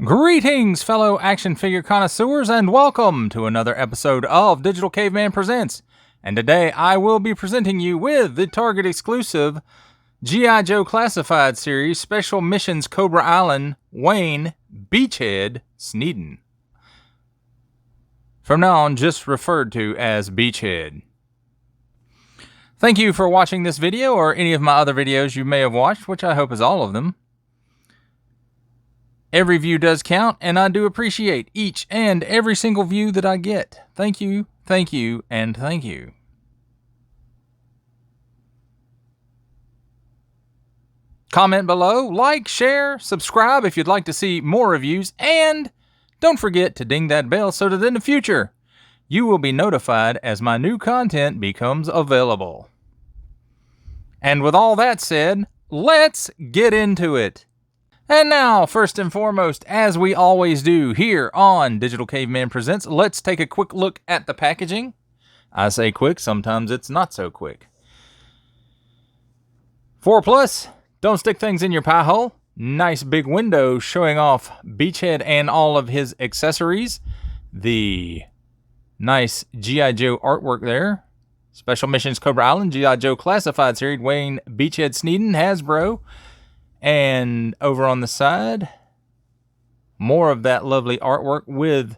Greetings, fellow action figure connoisseurs, and welcome to another episode of Digital Caveman Presents. And today I will be presenting you with the Target exclusive G.I. Joe Classified Series Special Missions Cobra Island Wayne Beachhead Sneeden. From now on, just referred to as Beachhead. Thank you for watching this video or any of my other videos you may have watched, which I hope is all of them. Every view does count, and I do appreciate each and every single view that I get. Thank you, and thank you. Comment below, like, share, subscribe if you'd like to see more reviews, and don't forget to ding that bell so that in the future, you will be notified as my new content becomes available. And with all that said, let's get into it. And now, first and foremost, as we always do here on Digital Caveman Presents, let's take a quick look at the packaging. I say quick, sometimes it's not so quick. 4+, don't stick things in your pie hole. Nice big window showing off Beachhead and all of his accessories. The nice G.I. Joe artwork there. Special Missions Cobra Island, G.I. Joe Classified Series, Wayne Beachhead Sneeden, Hasbro. And over on the side, more of that lovely artwork with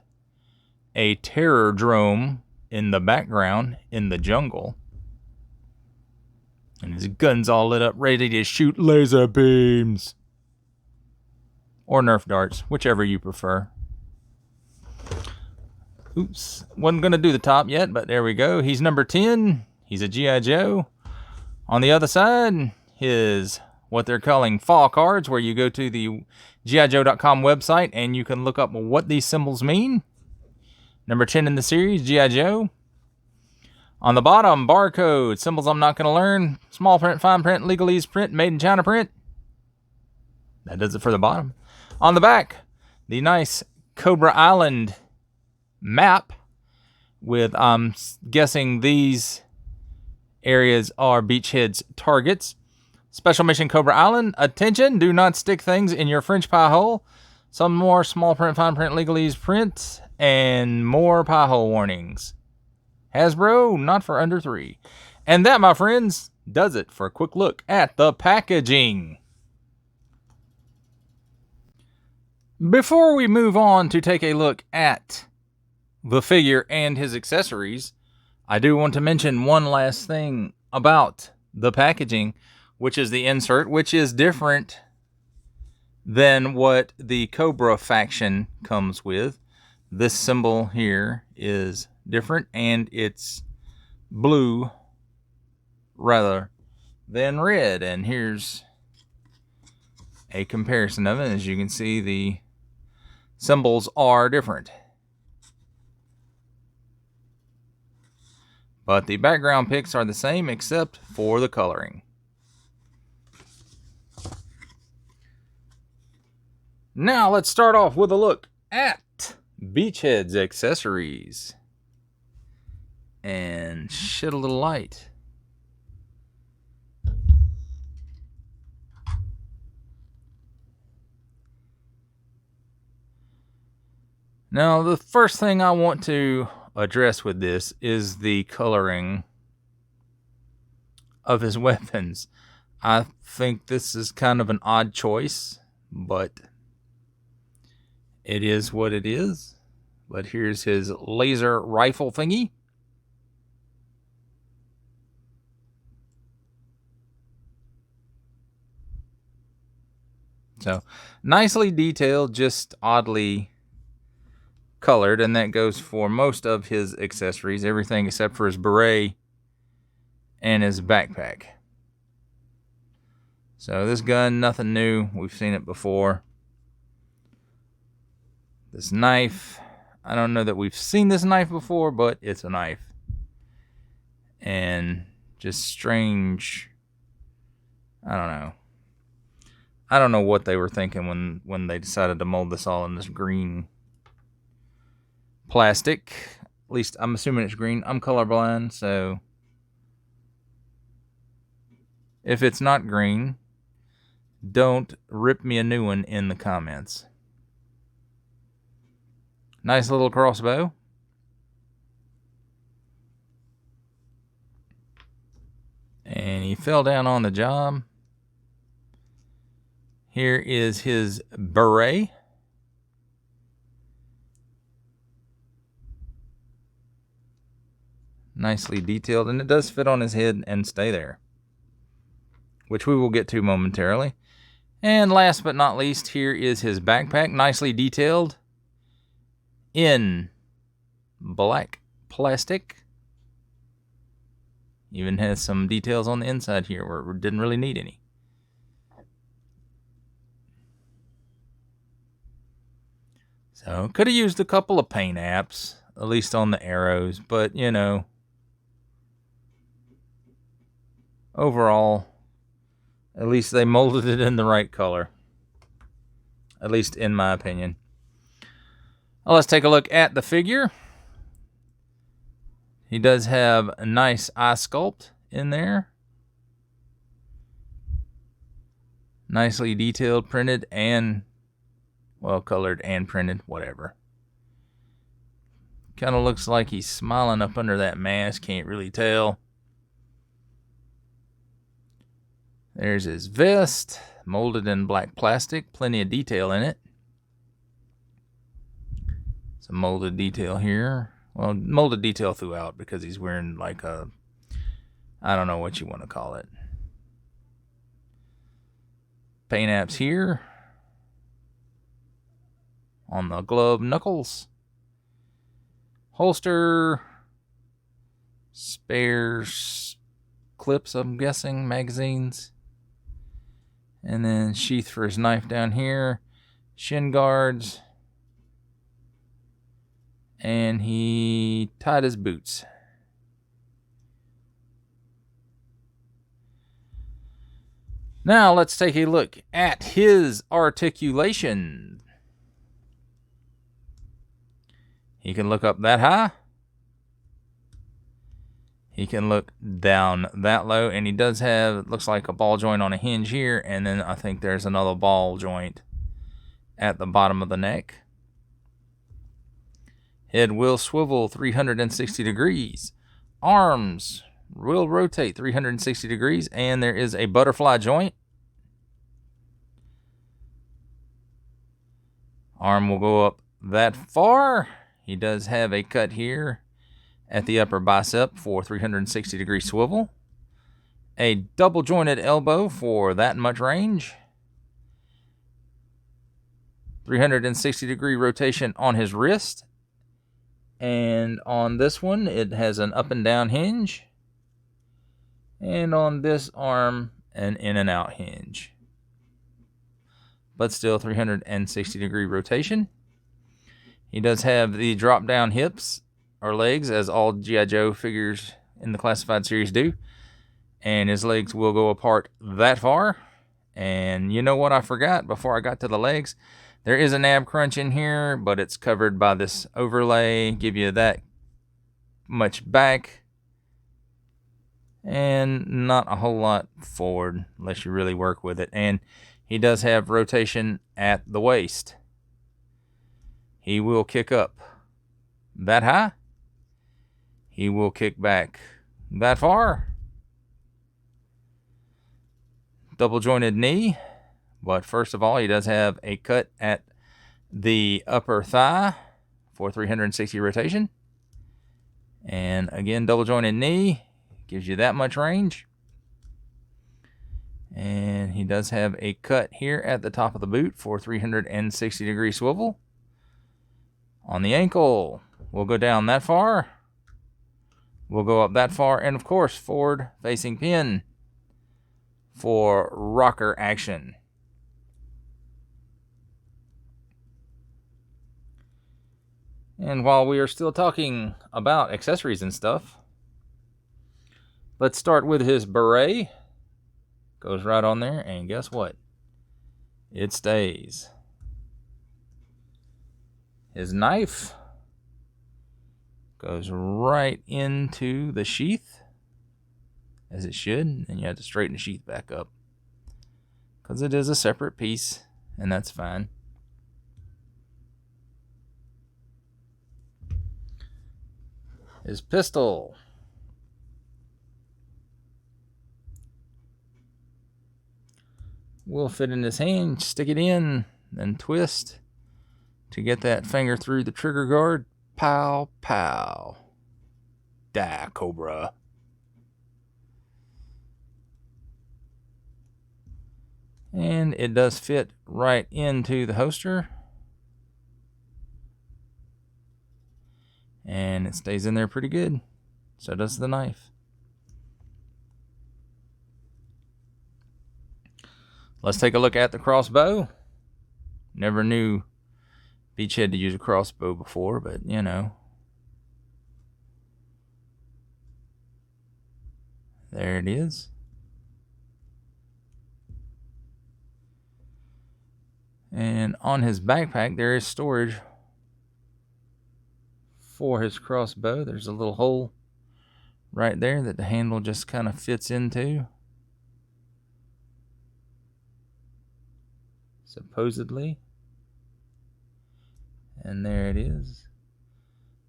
a terror drone in the background in the jungle. And his gun's all lit up, ready to shoot laser beams. Or Nerf darts, whichever you prefer. Oops, wasn't going to do the top yet, but there we go. He's number 10. He's a G.I. Joe. On the other side, his what they're calling fall cards, where you go to the GIJoe.com website and you can look up what these symbols mean. Number 10 in the series, G.I. Joe. On the bottom, barcode, symbols I'm not going to learn. Small print, fine print, legalese print, made in China print. That does it for the bottom. On the back, the nice Cobra Island map with, I'm guessing these areas are Beachhead's targets. Special Mission Cobra Island. Attention, do not stick things in your French pie hole. Some more small print, fine print, legalese print, and more pie hole warnings. Hasbro, not for under 3. And that, my friends, does it for a quick look at the packaging. Before we move on to take a look at the figure and his accessories, I do want to mention one last thing about the packaging, which is the insert, which is different than what the Cobra faction comes with. This symbol here is different, and it's blue rather than red. And here's a comparison of it. As you can see, the symbols are different. But the background pics are the same except for the coloring. Now let's start off with a look at Beachhead's accessories. And shed a little light. Now the first thing I want to address with this is the coloring of his weapons. I think this is kind of an odd choice, but it is what it is. But here's his laser rifle thingy. So, nicely detailed, just oddly colored. And that goes for most of his accessories. Everything except for his beret and his backpack. So, this gun, nothing new. We've seen it before. This knife, I don't know that we've seen this knife before, but it's a knife. And just strange, I don't know. I don't know what they were thinking when they decided to mold this all in this green plastic. At least I'm assuming it's green. I'm colorblind, so if it's not green, don't rip me a new one in the comments. Nice little crossbow. And he fell down on the job. Here is his beret. Nicely detailed, and it does fit on his head and stay there, which we will get to momentarily. And last but not least, here is his backpack, nicely detailed in black plastic. Even has some details on the inside here where it didn't really need any. So, could have used a couple of paint apps, at least on the arrows, but you know, overall, at least they molded it in the right color. At least in my opinion. Well, let's take a look at the figure. He does have a nice eye sculpt in there. Nicely detailed, printed, and, well, colored and printed, whatever. Kind of looks like he's smiling up under that mask, can't really tell. There's his vest, molded in black plastic, plenty of detail in it. Some molded detail here. Well, molded detail throughout because he's wearing like a, I don't know what you want to call it. Paint apps here on the glove knuckles. Holster, spares, clips, I'm guessing, magazines. And then sheath for his knife down here. Shin guards. And he tied his boots. Now let's take a look at his articulation. He can look up that high. He can look down that low. And he does have, looks like a ball joint on a hinge here. And then I think there's another ball joint at the bottom of the neck. Head will swivel 360 degrees. Arms will rotate 360 degrees. And there is a butterfly joint. Arm will go up that far. He does have a cut here at the upper bicep for 360 degree swivel. A double jointed elbow for that much range. 360 degree rotation on his wrist. And on this one, it has an up and down hinge. And on this arm, an in and out hinge. But still 360 degree rotation. He does have the drop down hips or legs, as all G.I. Joe figures in the classified series do. And his legs will go apart that far. And you know what I forgot before I got to the legs? There is an ab crunch in here, but it's covered by this overlay. Give you that much back. And not a whole lot forward, unless you really work with it. And he does have rotation at the waist. He will kick up that high. He will kick back that far. Double jointed knee. But first of all, he does have a cut at the upper thigh for 360 rotation. And again, double jointed knee gives you that much range. And he does have a cut here at the top of the boot for 360 degree swivel. On the ankle, we'll go down that far. We'll go up that far. And of course, forward facing pin for rocker action. And while we are still talking about accessories and stuff, let's start with his beret. Goes right on there, and guess what? It stays. His knife goes right into the sheath, as it should, and you have to straighten the sheath back up, because it is a separate piece, and that's fine. his pistol. Will fit in his hand. Stick it in, then twist to get that finger through the trigger guard. Pow, pow. Die, Cobra. And it does fit right into the holster. And it stays in there pretty good. So does the knife. Let's take a look at the crossbow. Never knew Beachhead to use a crossbow before, but you know. There it is. And on his backpack, there is storage for his crossbow. There's a little hole right there that the handle just kind of fits into. Supposedly. And there it is.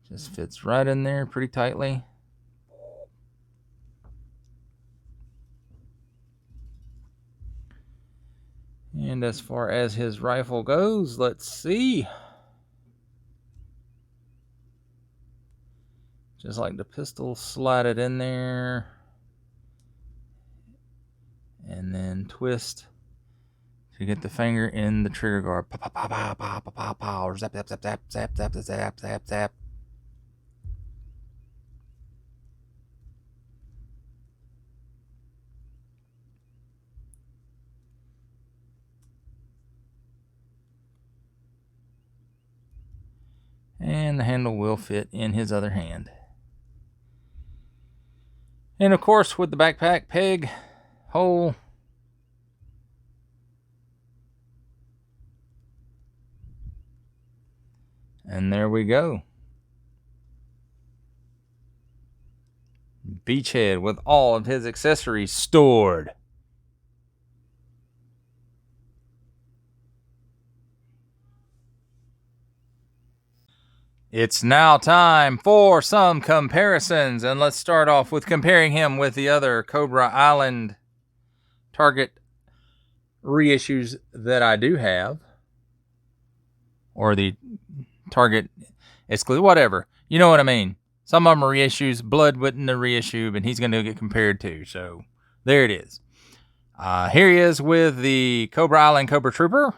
Just fits right in there pretty tightly. And as far as his rifle goes, let's see. Just like the pistol, slide it in there. And then twist to get the finger in the trigger guard. Pow, pow, pow, pow, pow, pow, pow. Zap, zap, zap, zap, zap, zap, zap, zap, zap. And the handle will fit in his other hand. And of course, with the backpack peg hole, and there we go. Beachhead with all of his accessories stored. It's now time for some comparisons, and let's start off with comparing him with the other Cobra Island Target reissues that I do have, or the Target exclusive, whatever. You know what I mean. Some of them are reissues. Blood wasn't a reissue, but he's going to get compared to. So there it is. Here he is with the Cobra Island Cobra Trooper.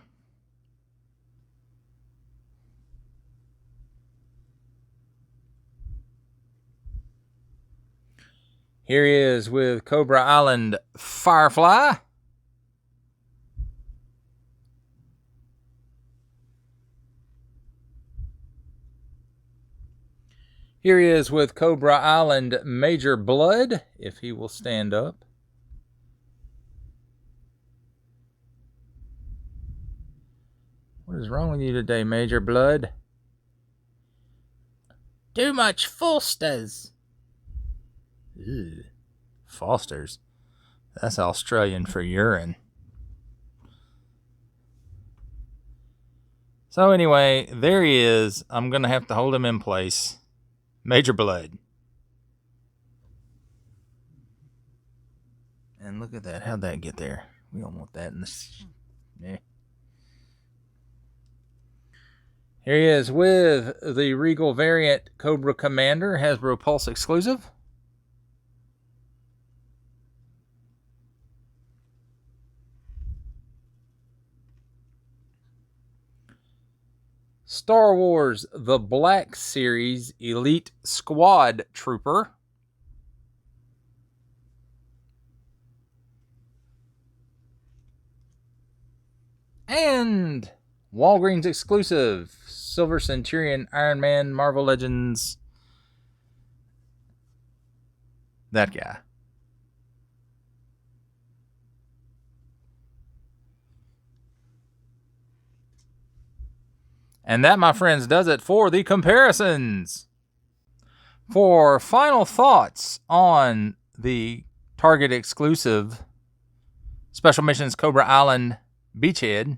Here he is with Cobra Island Firefly. Here he is with Cobra Island Major Blood, if he will stand up. What is wrong with you today, Major Blood? Too much Fosters. Ew. Fosters. That's Australian for urine. So anyway, there he is. I'm going to have to hold him in place. Major Blood. And look at that. How'd that get there? We don't want that in this. Yeah. Here he is with the Regal variant Cobra Commander, Hasbro Pulse exclusive. Star Wars The Black Series Elite Squad Trooper. And Walgreens exclusive Silver Centurion Iron Man Marvel Legends. That guy. And that, my friends, does it for the comparisons. For final thoughts on the Target exclusive Special Missions Cobra Island Beachhead,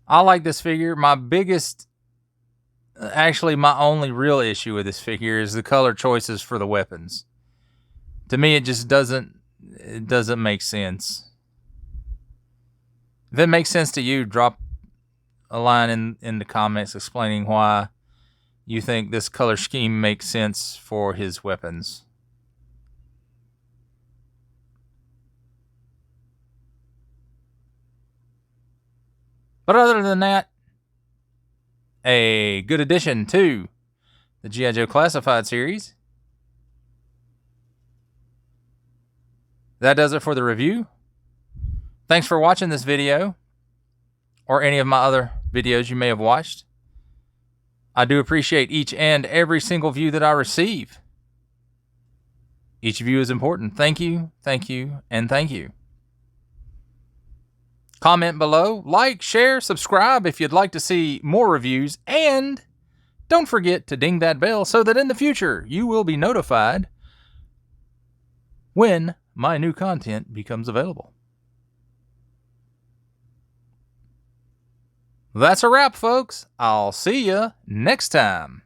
I like this figure. My biggest actually my only real issue with this figure is the color choices for the weapons. To me, it just doesn't make sense. If it makes sense to you, drop a line in the comments explaining why you think this color scheme makes sense for his weapons. But other than that, a good addition to the G.I. Joe Classified series. That does it for the review. Thanks for watching this video, or any of my other videos you may have watched. I do appreciate each and every single view that I receive. Each view is important. Thank you, and thank you. Comment below, like, share, subscribe if you'd like to see more reviews, and don't forget to ding that bell so that in the future you will be notified when my new content becomes available. That's a wrap, folks. I'll see ya next time.